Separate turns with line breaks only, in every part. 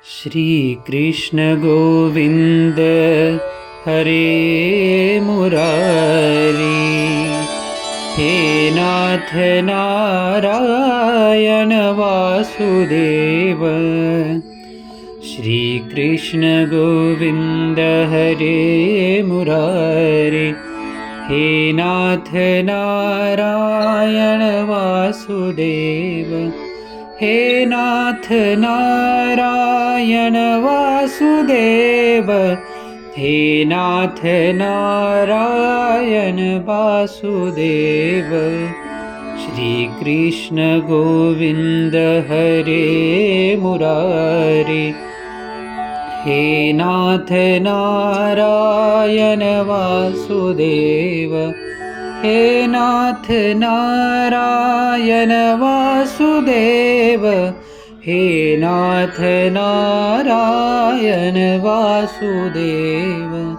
श्री कृष्ण गोविंद हरे मुरारी। हे नाथ नारायण वासुदेव। श्री कृष्ण गोविंद हरे मुरारी। हे नाथ नारायण वासुदेव। हे नाथ नारायण वासुदेव। हे नाथ नारायण वासुदेव। श्री कृष्ण गोविंद हरे मुरारी। हे नाथ नारायण वासुदेव। हे नाथ नारायण वासुदेव। हे नाथ नारायण वासुदेव।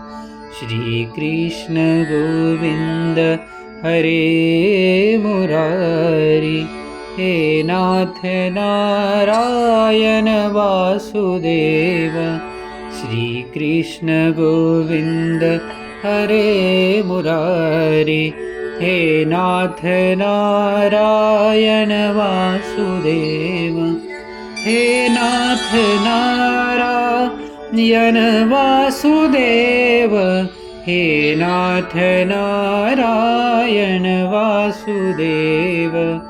श्री कृष्ण गोविंद हरे मुरारी। हे नाथ नारायण वासुदेव। श्री कृष्ण गोविंद हरे मुरारी। हे नाथ नारायण वासुदेव। हे नाथ नारायण वासुदेव। हे नाथ नारायण वासुदेव।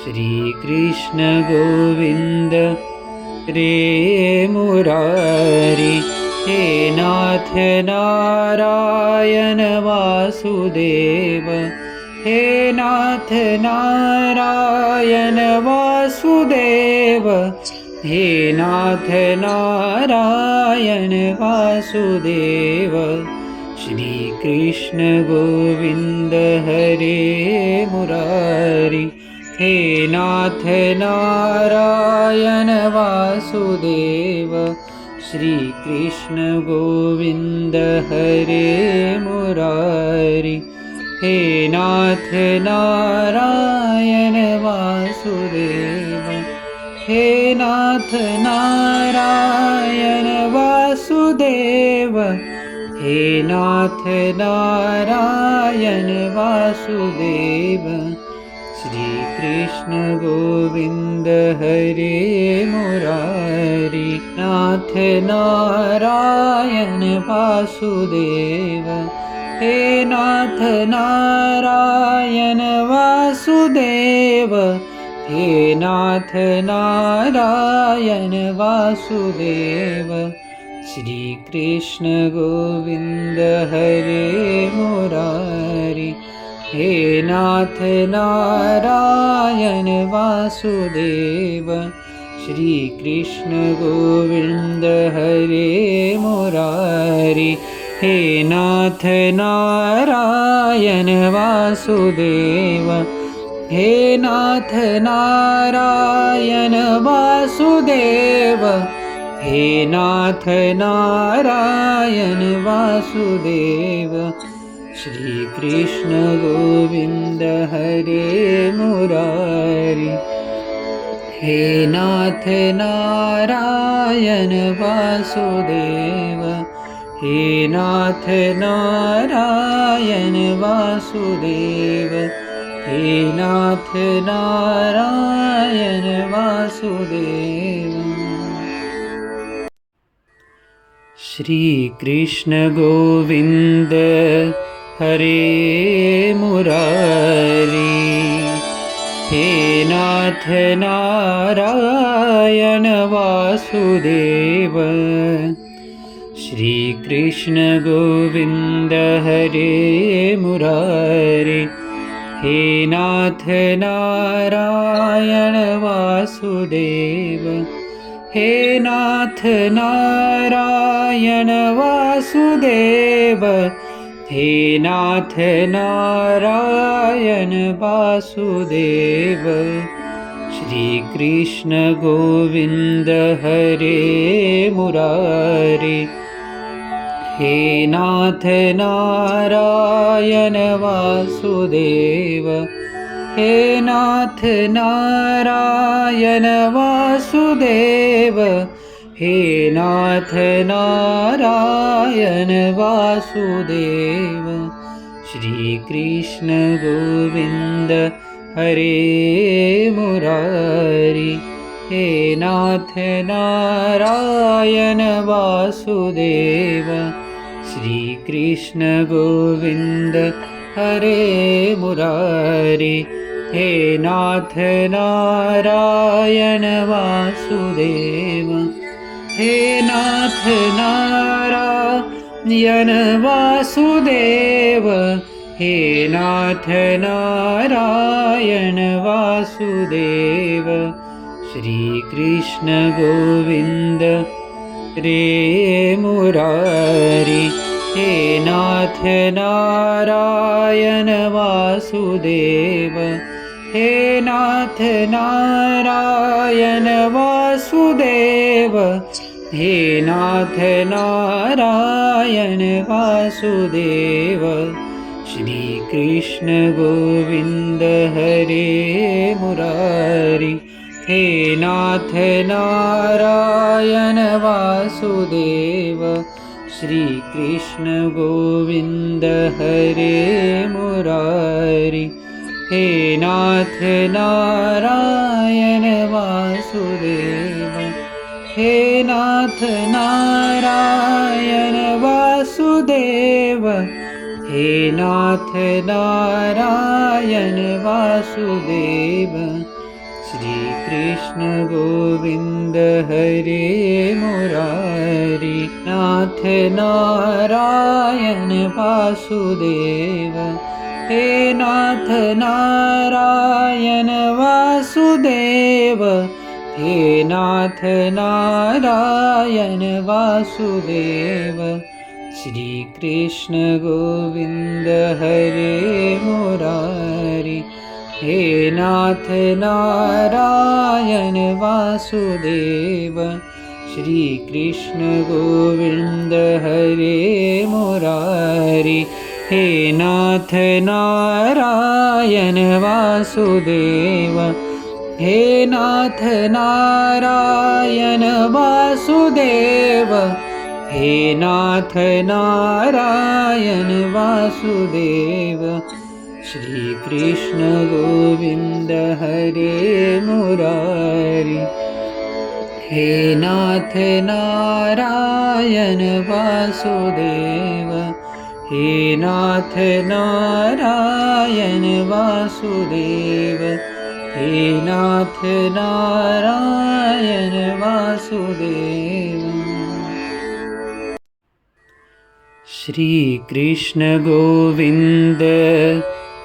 श्री कृष्ण गोविंद रे मुरारी। हे नाथ नारायण वासुदेव। हे नाथ नारायण वासुदेव। हे नाथ नारायण वासुदेव। श्री कृष्ण गोविंद हरे मुरारी। हे नाथ नारायण वासुदेव। श्री कृष्ण गोविंद हरे मुरारी। हे नाथ नारायण वासुदेव। हे नाथ नारायण वासुदेव। हे नाथ नारायण वासुदेव। श्री कृष्ण गोविंद हरे मुरारी। नाथ नारायण वासुदेव। हे नाथ नारायण वासुदेव। हे नाथ नारायण वासुदेव। श्री कृष्ण गोविंद हरे मुरारी। हे नाथ नारायण वासुदेव। श्री कृष्ण गोविंद हरे मुरारी। हे नाथ नारायण वासुदेव। हे नाथ नारायण वासुदेव। हे नाथ नारायण वासुदेव। श्री कृष्ण गोविंद हरे मुरारी। हे नाथ नारायण वासुदेव। हे नाथ नारायण वासुदेव। हे नाथ नारायण वासुदेव। श्री कृष्ण गोविंद हरे मुरारी। हे नाथ नारायण वासुदेव। श्री कृष्ण गोविंद हरे मुरारी। हे नाथ नारायण वासुदेव। हे नाथ नारायण वासुदेव। हे नाथ नारायण वासुदेव। श्री कृष्ण गोविंद हरे मुरारी। हे नाथ नारायण वासुदेव। हे नाथ नारायण वासुदेव। हे नाथ नारायण वासुदेव। श्री कृष्ण गोविंद हरे मुरारी। हे नाथ नारायण वासुदेव। श्री कृष्ण गोविंद हरे मुरारी। हे नाथ नारायण वासुदेव। हे नाथ नारायण वासुदेव। हे नाथ नारायण वासुदेव। श्री कृष्ण गोविंद रे मुरारी। हे नाथ नारायण वासुदेव। हे नाथ नारायण वासुदेव। हे नाथ नारायण वासुदेव। श्री कृष्ण गोविंद हरे मुरारी। हे नाथ नारायण वासुदेव। श्री कृष्ण गोविंद हरे मुरारी। हे नाथ नारायण वासुदेव। हे नाथ नारायण वासुदेव। हे नाथ नारायण वासुदेव। श्री कृष्ण गोविंद हरे मुरारी। नाथ नारायण वासुदेव। हे नाथ नारायण वासुदेव। हे नाथ नारायण वासुदेव। श्री कृष्ण गोविंद हरे मुरारी। हे नाथ नारायण वासुदेव। श्री कृष्ण गोविंद हरे मुरारी। हे नाथ नारायण वासुदेव। हे नाथ नारायण वासुदेव। हे नाथ नारायण वासुदेव। श्री कृष्ण गोविंद हरे मुरारी। हे नाथ नारायण वासुदेव। हे नाथ नारायण वासुदेव। हे नाथ नारायण वासुदेव। श्री कृष्ण गोविंद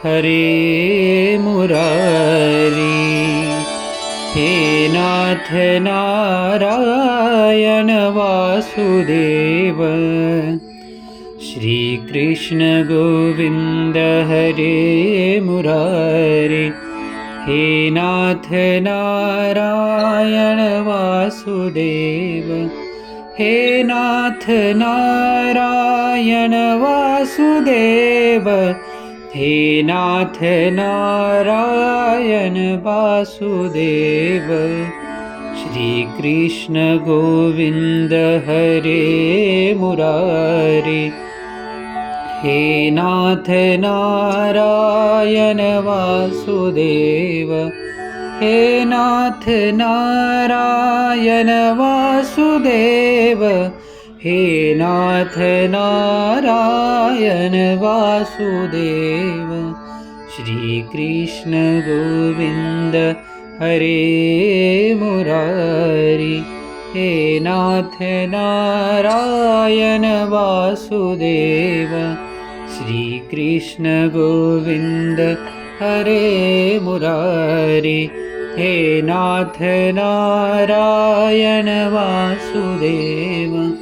हरे मुरारी। हे नाथ नारायण वासुदेव। श्री कृष्ण गोविंद हरे मुरारी। हे नाथ नारायण वासुदेव। हे नाथ नारायण वासुदेव। हे नाथ नारायण वासुदेव। श्री कृष्ण गोविंद हरे मुरारी। हे नाथ नारायण वासुदेव। हे नाथ नारायण वासुदेव। हे नाथ नारायण वासुदेव। श्री कृष्ण गोविंद हरे मुरारी। हे नाथ नारायण वासुदेव। श्री कृष्ण गोविंद हरे मुरारी। हे नाथ नारायण वासुदेव।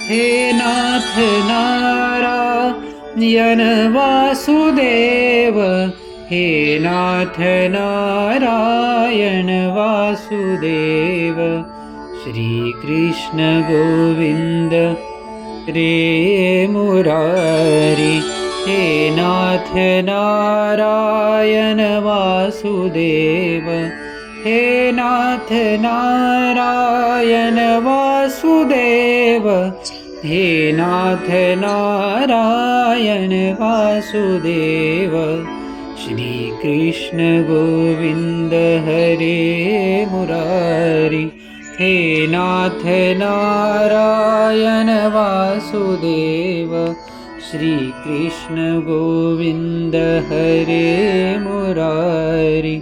हे नाथ नारायण वासुदेव। हे नाथ नारायण वासुदेव। श्री कृष्ण गोविंद रे मुरारी। हे नाथ नारायण वासुदेव। हे नाथ नारायण वासुदेव, हे नाथ नारायण वासुदेव। श्री कृष्ण गोविंद हरे मुरारी, हे नाथ नारायण वासुदेव। श्री कृष्ण गोविंद हरे मुरारी,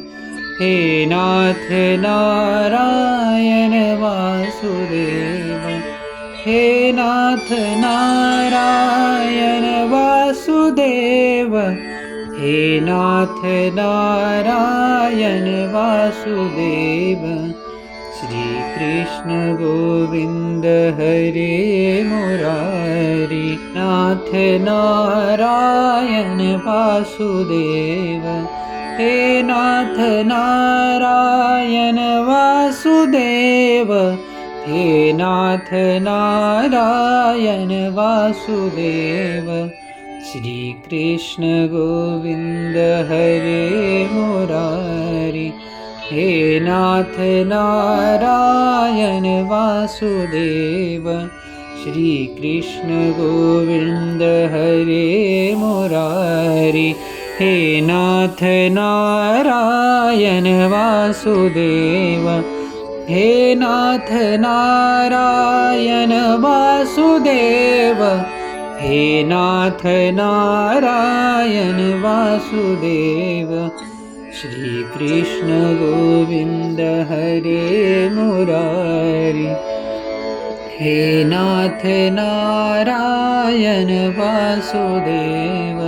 हे नाथ नारायण वासुदेव। हे नाथ नारायण वासुदेव, हे नाथ नारायण वासुदेव। श्री कृष्ण गोविंद हरे मुरारी, नाथ नारायण वासुदेव। हे नाथ नारायण वासुदेव, हे नाथ नारायण वासुदेव। श्री कृष्ण गोविंद हरे मुरारी, हे नाथ नारायण वासुदेव। श्री कृष्ण गोविंद हरे मुरारी, हे नाथ नारायण वासुदेव। हे नाथ नारायण वासुदेव, हे नाथ नारायण वासुदेव। श्री कृष्ण गोविंद हरे मुरारी, हे नाथ नारायण वासुदेव।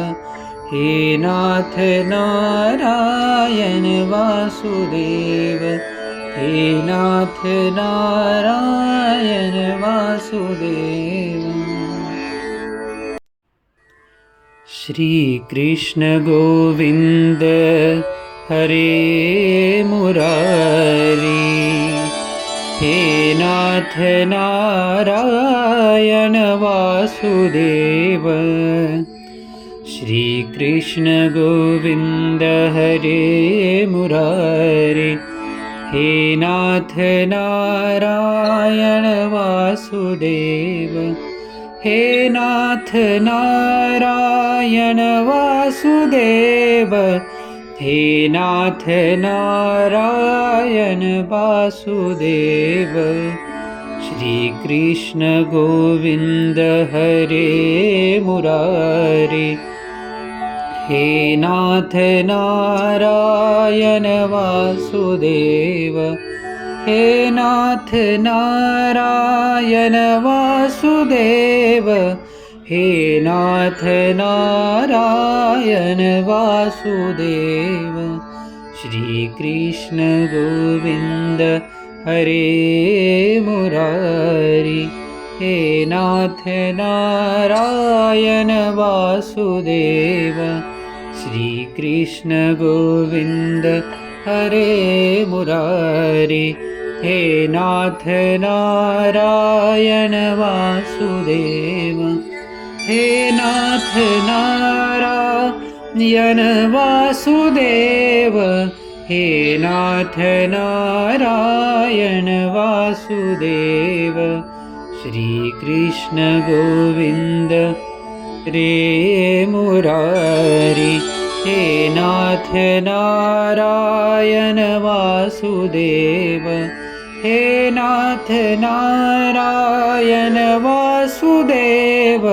हे नाथ नारायण वासुदेव, हे नाथ नारायण वासुदेव। श्री कृष्ण गोविंद हरे मुरारी, हे नाथ नारायण वासुदेव। श्री कृष्ण गोविंद हरे मुरारी, हे नाथ नारायण वासुदेव। हे नाथ नारायण वासुदेव, हे नाथ नारायण वासुदेव। श्री कृष्ण गोविंद हरे मुरारी, हे नाथ नारायण वासुदेव। हे नाथ नारायण वासुदेव, हे नाथ नारायण वासुदेव। श्री कृष्ण गोविंद हरे मुरारी, हे नाथ नारायण वासुदेव। श्री कृष्ण गोविंद हरे मुरारी, हे नाथ नारायण वासुदेव। हे नाथ नारायण वासुदेव, हे नाथ नारायण वासुदेव। श्री कृष्ण गोविंद रे मुरारी, हे नाथ नारायण वासुदेव। हे नाथ नारायण वासुदेव,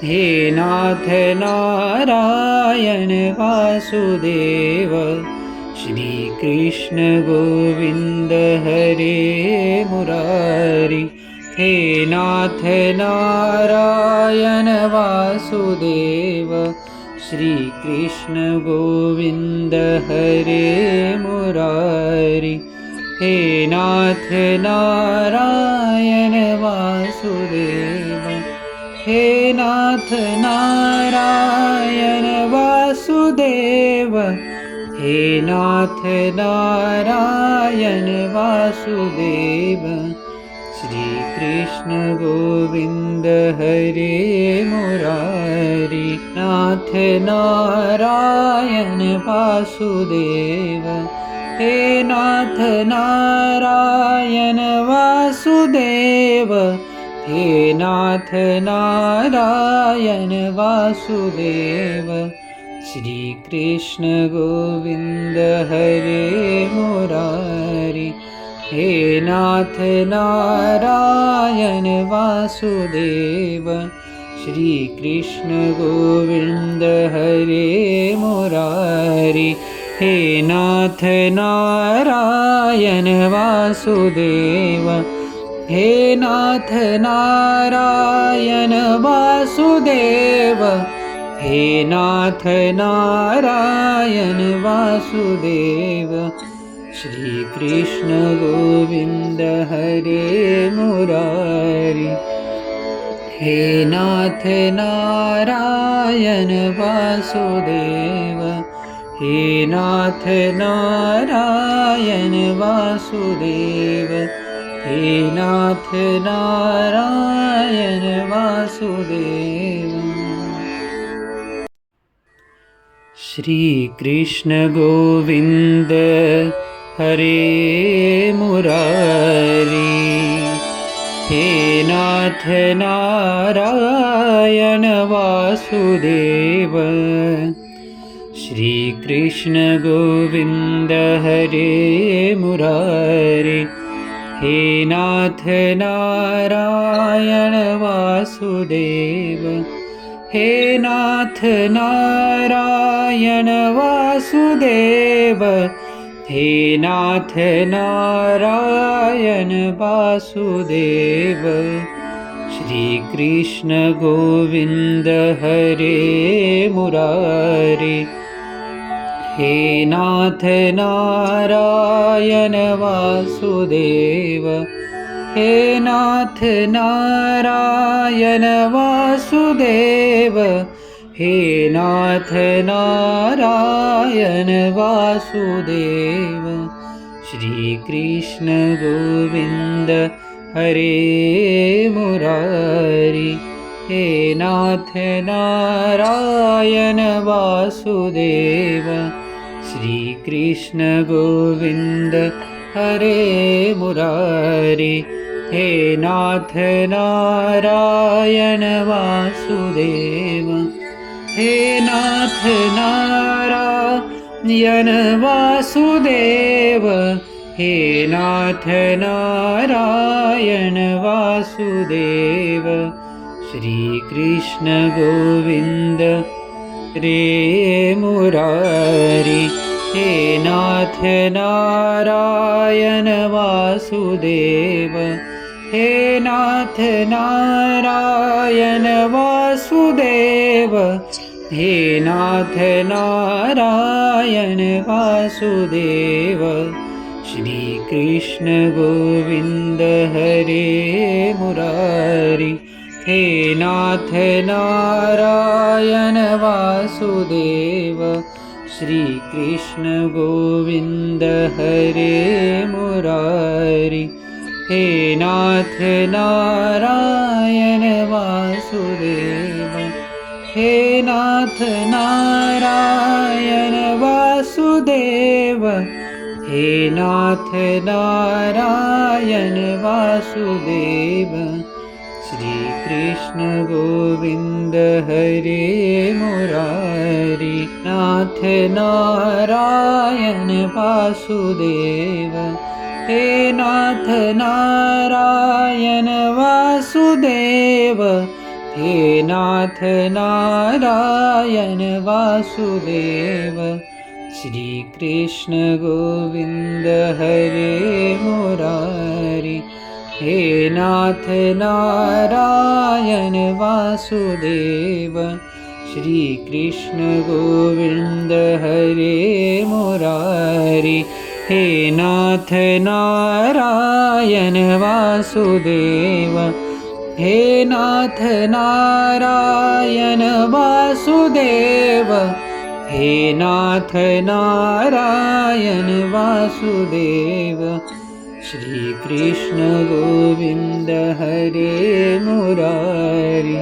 हे नाथ नारायण वासुदेव। श्री कृष्ण गोविंद हरे मुरारी, हे नाथ नारायण वासुदेव। श्री कृष्ण गोविंद हरे मुरारी, हे नाथ नारायण वासुदेव। हे नाथ नारायण वासुदेव, हे नाथ नारायण वासुदेव। श्री कृष्ण गोविंद हरे मुरारी, नाथ नारायण वासुदेव। हे नाथ नारायण वासुदेव, हे नाथ नारायण वासुदेव। श्री कृष्ण गोविंद हरे मुरारी, हे नाथ नारायण वासुदेव। श्री कृष्ण गोविंद हरे मुरारी, हे नाथ नारायण वासुदेव। हे नाथ नारायण वासुदेव, हे नाथ नारायण वासुदेव। श्री कृष्ण गोविंद हरे मुरारी, हे नाथ नारायण वासुदेव। हे नाथ नारायण वासुदेव, हे नाथ नारायण वासुदेव। श्री कृष्ण गोविंद हरे मुरारी, हे नाथ नारायण वासुदेव। श्री कृष्ण गोविंद हरे मुरारी, हे नाथ नारायण वासुदेव। हे नाथ नारायण वासुदेव, हे नाथ नारायण वासुदेव। श्री कृष्ण गोविंद हरे मुरारी, हे नाथ नारायण वासुदेव। हे नाथ नारायण वासुदेव, हे नाथ नारायण वासुदेव। श्री कृष्ण गोविंद हरे मुरारी, हे नाथ नारायण वासुदेव। श्री कृष्ण गोविंद हरे मुरारी, हे नाथ नारायण वासुदेव। हे नाथ नारायण वासुदेव, हे नाथ नारायण वासुदेव। श्री कृष्ण गोविंद रे मुरारी, हे नाथ नारायण वासुदेव। हे नाथ नारायण वासुदेव, हे नाथ नारायण वासुदेव। श्री कृष्ण गोविंद हरे मुरारी, हे नाथ नारायण वासुदेव। श्री कृष्ण गोविंद हरे मुरारी, हे नाथ नारायण वासुदेव। हे नाथ नारायण वासुदेव, हे नाथ नारायण वासुदेव। श्री कृष्ण गोविंद हरे मुरारी, नाथ नारायण वासुदेव। हे नाथ नारायण वासुदेव, हे नाथ नारायण वासुदेव। श्री कृष्ण गोविंद हरे मुरारी, हे नाथ नारायण वासुदेव। श्री कृष्ण गोविंद हरे मुरारी, हे नाथ नारायण वासुदेव। हे नाथ नारायण वासुदेव, हे नाथ नारायण वासुदेव। श्री कृष्ण गोविंद हरे मुरारी,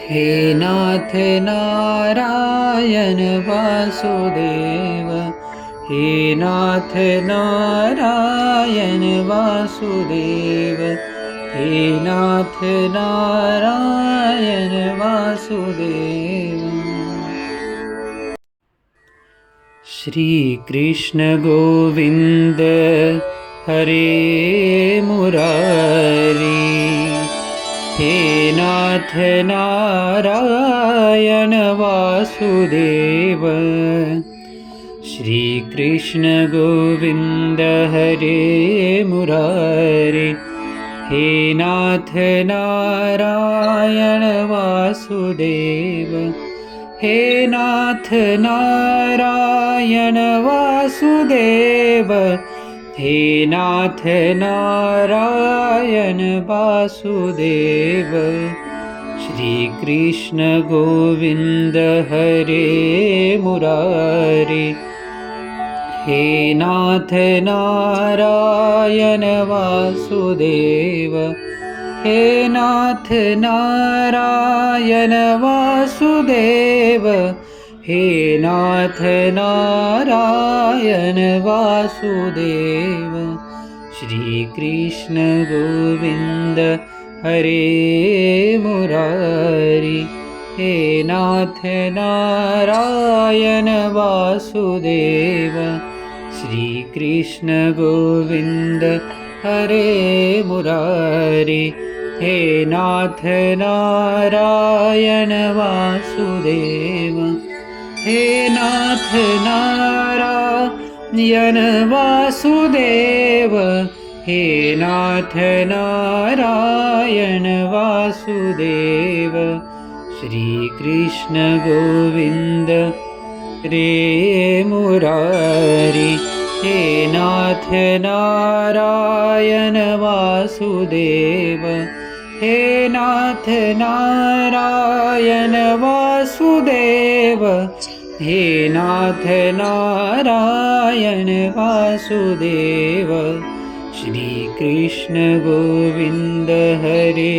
हे नाथ नारायण वासुदेव। हे नाथ नारायण वासुदेव, हे नाथ नारायण वासुदेव। श्री कृष्ण गोविंद हरे मुरारी, हे नाथ नारायण वासुदेव। श्री कृष्ण गोविंद हरे मुरारी, हे नाथ नारायण वासुदेव, हे नाथ नारायण वासुदेव, हे नाथ नारायण वासुदेव। श्री कृष्ण गोविंद हरे मुरारी, हे नाथ नारायण वासुदेव, हे नाथ नारायण वासुदेव, हे नाथ नारायण वासुदेव। श्री कृष्ण गोविंद हरे मुरारी, हे नाथ नारायण वासुदेव। श्री कृष्ण गोविंद हरे मुरारी, हे नाथ नारायण वासुदेव, हे नाथ नारायण वासुदेव, हे नाथ नारायण वासुदेव। श्री कृष्ण गोविंद रे मुरारी, हे नाथ नारायण वासुदेव, हे नाथ नारायण वासुदेव, हे नाथ नारायण वासुदेव। श्री कृष्ण गोविंद हरे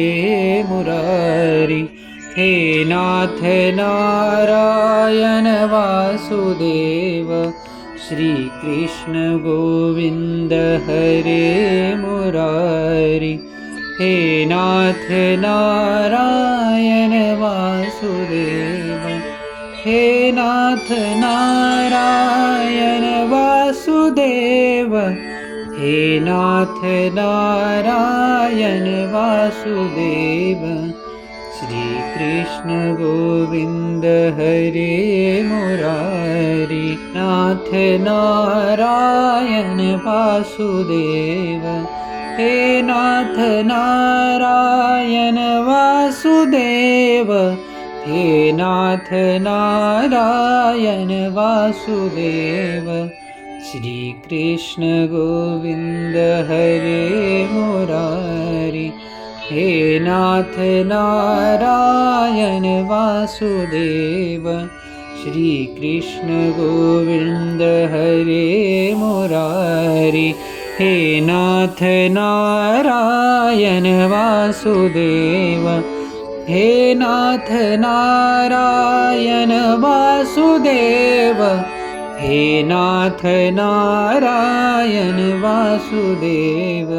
मुरारी, हे नाथ नारायण वासुदेव। श्री कृष्ण गोविंद हरे मुरारी, हे नाथ नारायण वासुदेव, हे नाथ नारायण वासुदेव, हे नाथ नारायण वासुदेव। श्री कृष्ण गोविंद हरे मुरारी, नाथ नारायण वासुदेव, हे नाथ नारायण वासुदेव, हे नाथ नारायण वासुदेव। श्री कृष्ण गोविंद हरे मुरारी, हे नाथ नारायण वासुदेव। श्री कृष्ण गोविंद हरे मुरारी, हे नाथ नारायण वासुदेव, हे नाथ नारायण वासुदेव, हे नाथ नारायण वासुदेव।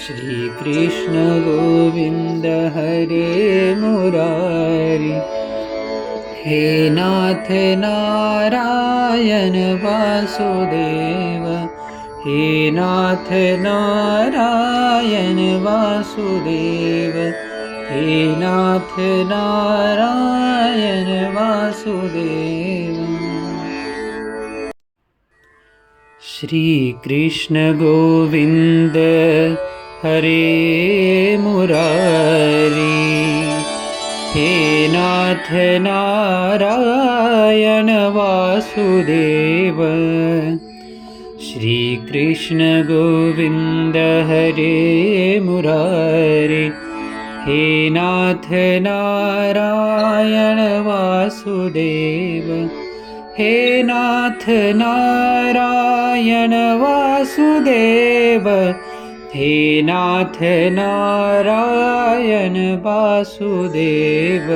श्री कृष्ण गोविंद हरे मुरारी, हे नाथ नारायण वासुदेव, हे नाथ नारायण वासुदेव, हे नाथ नारायण वासुदेव। श्री कृष्ण गोविंद हरे मुरारी, हे नाथ नारायण वासुदेव। श्री कृष्ण गोविंद हरे मुरारी, हे नाथ नारायण वासुदेव, हे नाथ नारायण वासुदेव, हे नाथ नारायण वासुदेव।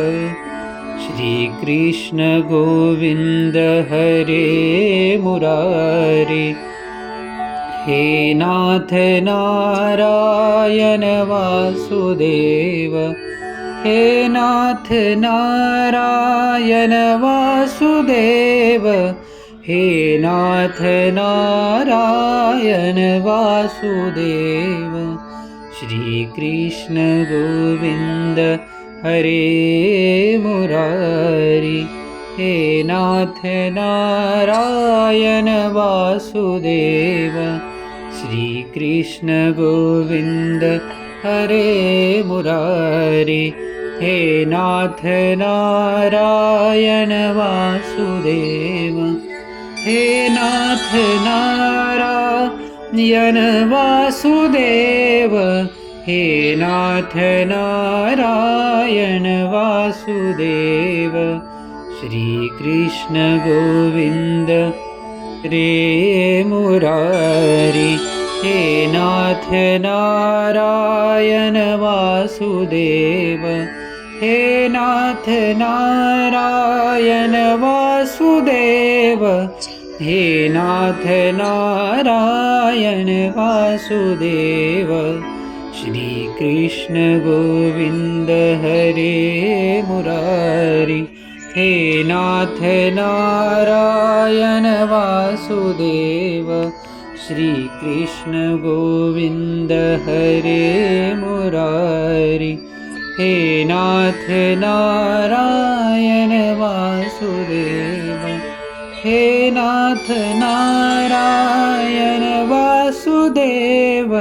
श्री कृष्ण गोविंद हरे मुरारी। हे नाथ नारायण वासुदेव, हे नाथ नारायण वासुदेव, हे नाथ नारायण वासुदेव। श्री कृष्ण गोविंद हरे मुरारी। हे नाथ नारायण वासुदेव, श्री कृष्ण गोविंद हरे मुरारी। हे नाथ नारायण वासुदेव, हे नाथ नारायण वासुदेव, हे नाथ नारायण वासुदेव। श्री कृष्ण गोविंद रे मुरारी। हे नाथ नारायण वासुदेव, हे नाथ नारायण वासुदेव, हे नाथ नारायण वासुदेव। श्री कृष्ण गोविंद हरे मुरारी। हे नाथ नारायण वासुदेव, श्री कृष्ण गोविंद हरे मुरारी। हे नाथ नारायण वासुदेव, हे नाथ नारायण वासुदेव,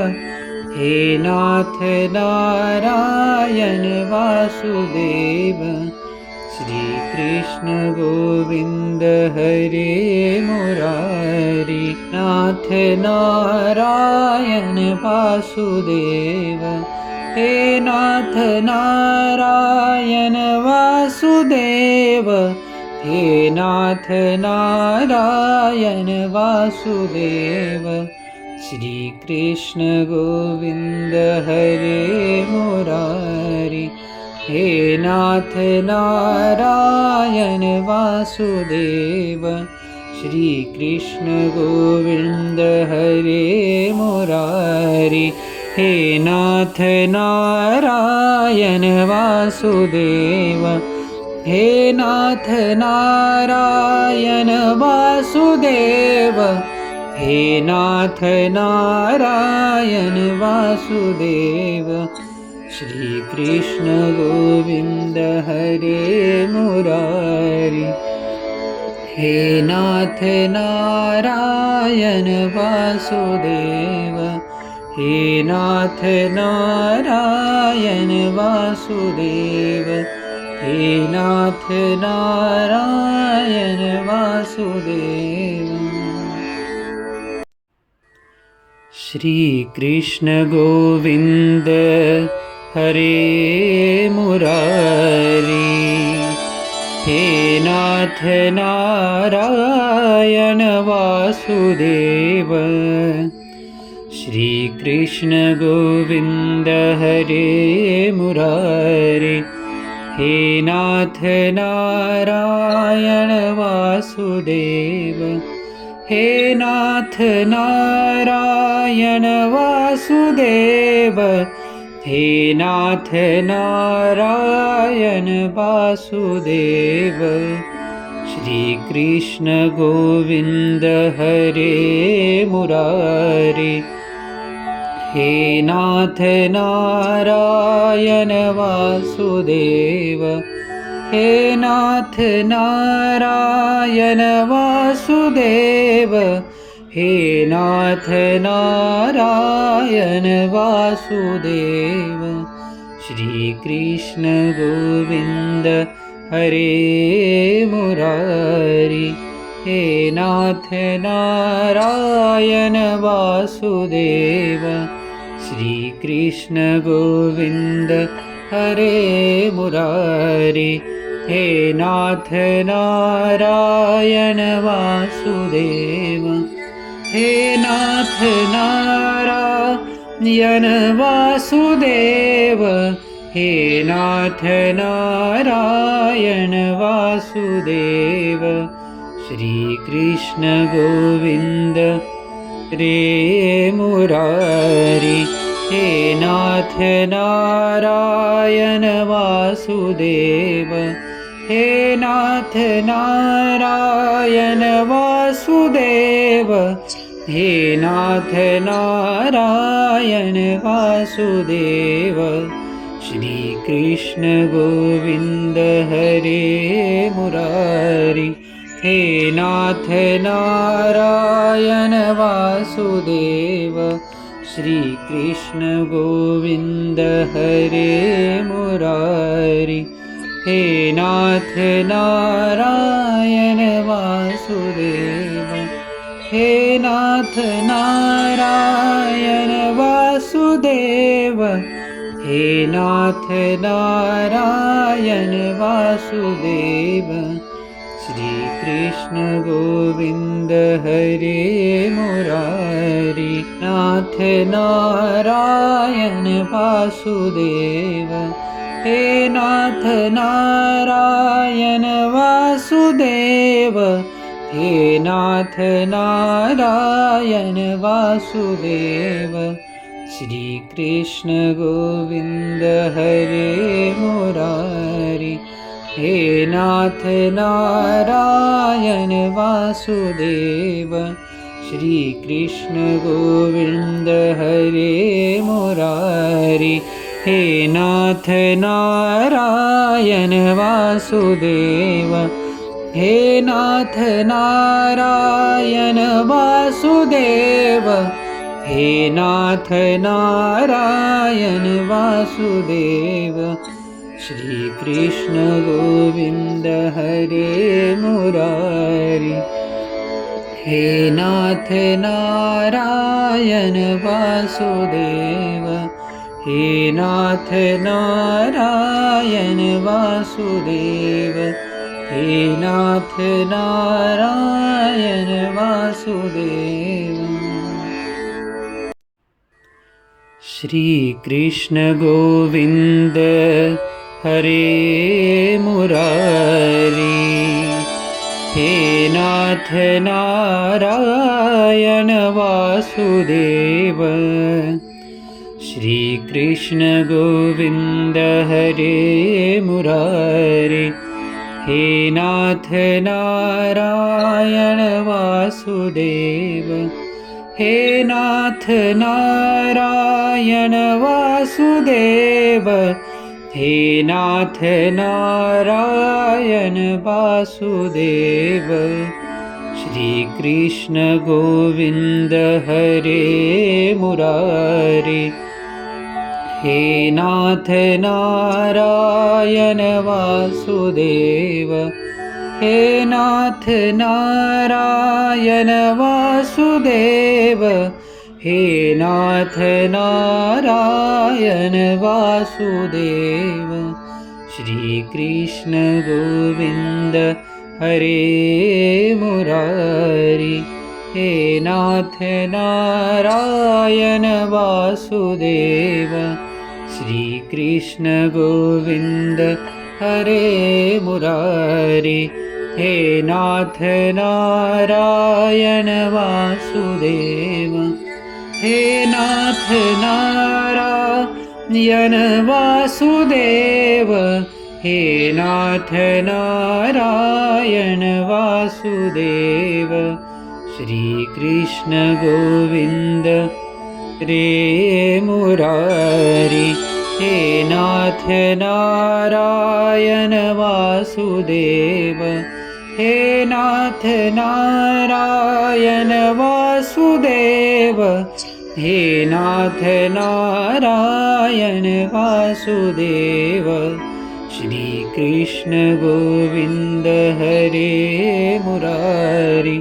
हे नाथ नारायण वासुदेव। श्री कृष्ण गोविंद हरे मुरारी। नाथ नारायण वासुदेव, हे नाथ नारायण वासुदेव, हे नाथ नारायण वासुदेव। श्री कृष्ण गोविंद हरे मुरारी। हे नाथ नारायण वासुदेव, श्री कृष्ण गोविंद हरे मुरारी। हे नाथ नारायण वासुदेव, हे नाथ नारायण वासुदेव, हे नाथ नारायण वासुदेव। श्री कृष्ण गोविंद हरे मुरारी। हे नाथ नारायण वासुदेव, हे नाथ नारायण वासुदेव, हे नाथ नारायण वासुदेव। श्री कृष्ण गोविंद हरे मुरारी। हे नाथ नारायण वासुदेव, श्री कृष्ण गोविंद हरे मुरारी। हे नाथ नारायण वासुदेव, हे नाथ नारायण वासुदेव, हे नाथ नारायण वासुदेव। श्री कृष्ण गोविंद हरे मुरारी। हे नाथ नारायण वासुदेव, हे नाथ नारायण वासुदेव, हे नाथ नारायण वासुदेव। श्री कृष्ण गोविंद हरे मुरारी। हे नाथ नारायण वासुदेव, श्री कृष्ण गोविंद हरे मुरारी। हे नाथ नारायण वासुदेव, हे नाथ नारायण वासुदेव, हे नाथ नारायण वासुदेव श्री कृष्ण गोविंद रे मुरारी हे नाथ नारायण वासुदेव हे नाथ नारायण वासुदेव हे नाथ नारायण वासुदेव श्री कृष्ण गोविंद हरे मुरारी हे नाथ नारायण वासुदेव श्री कृष्ण गोविंद हरे मुरारी हे नाथ नारायण वासुदेव हे नाथ नारायण वासुदेव हे नाथ नारायण वासुदेव श्री कृष्ण गोविंद हरे मुरारी नाथ नारायण वासुदेव हे नाथ नारायण वासुदेव हे नाथ नारायण वासुदेव श्री कृष्ण गोविंद हरे मुरारी हे नाथ नारायण वासुदेव श्री कृष्ण गोविंद हरे मुरारी हे नाथ नारायण वासुदेव हे नाथ नारायण वासुदेव हे नाथ नारायण वासुदेव श्री कृष्ण गोविंद हरे मुरारी हे नाथ नारायण वासुदेव हे नाथ नारायण वासुदेव हे नाथ नारायण वासुदेव श्री कृष्ण गोविंद हरे मुरारी हे नाथ नारायण वासुदेव श्री कृष्ण गोविंद हरे मुरारी हे नाथ नारायण वासुदेव हे नाथ नारायण वासुदेव हे नाथ नारायण वासुदेव श्री कृष्ण गोविंद हरे मुरारी हे नाथ नारायण वासुदेव हे नाथ नारायण वासुदेव हे नाथ नारायण वासुदेव श्री कृष्ण गोविंद हरे मुरारी हे नाथ नारायण वासुदेव श्री कृष्ण गोविंद हरे मुरारी हे नाथ नारायण वासुदेव हे नाथ नारायण वासुदेव हे नाथ नारायण वासुदेव श्री कृष्ण गोविंद रे मुरारी हे नाथ नारायण वासुदेव हे नाथ नारायण वासुदेव हे नाथ नारायण वासुदेव श्री कृष्ण गोविंद हरे मुरारी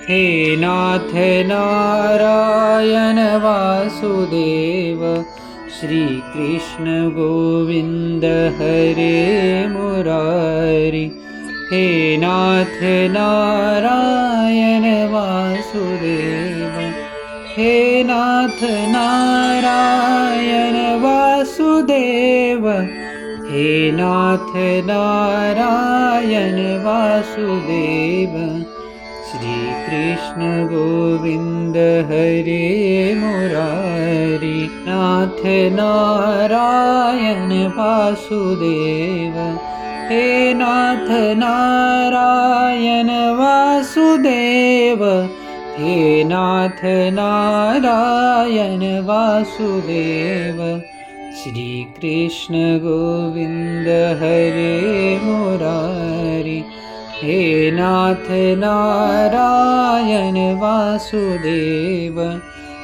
हे नाथ नारायण वासुदेव श्री कृष्ण गोविंद हरे मुरारी हे नाथ नारायण वासुदेव हे नाथ नारायण वासुदेव वासुदेव, हे नाथ नारायण वासुदेव। श्री कृष्ण गोविंद हरे मुरारी, नाथ नारायण वासुदेव, हे नाथ नारायण वासुदेव, हे नाथ नारायण वासुदेव। श्री कृष्ण गोविंद हरे मुरारी, हे नाथ नारायण वासुदेव।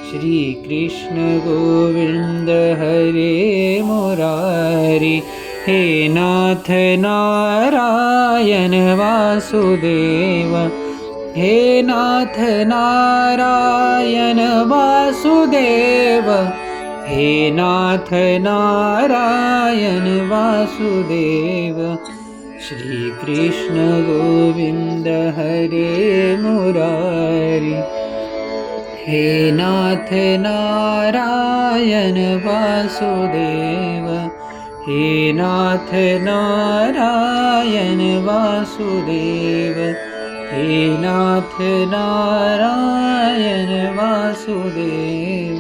श्री कृष्ण गोविंद हरे मुरारी, हे नाथ नारायण वासुदेव, हे नाथ नारायण वासुदेव, हे नाथ नारायण वासुदेव। श्री कृष्ण गोविंद हरे मुरारी, हे नाथ नारायण वासुदेव, हे नाथ नारायण वासुदेव, हे नाथ नारायण वासुदेव।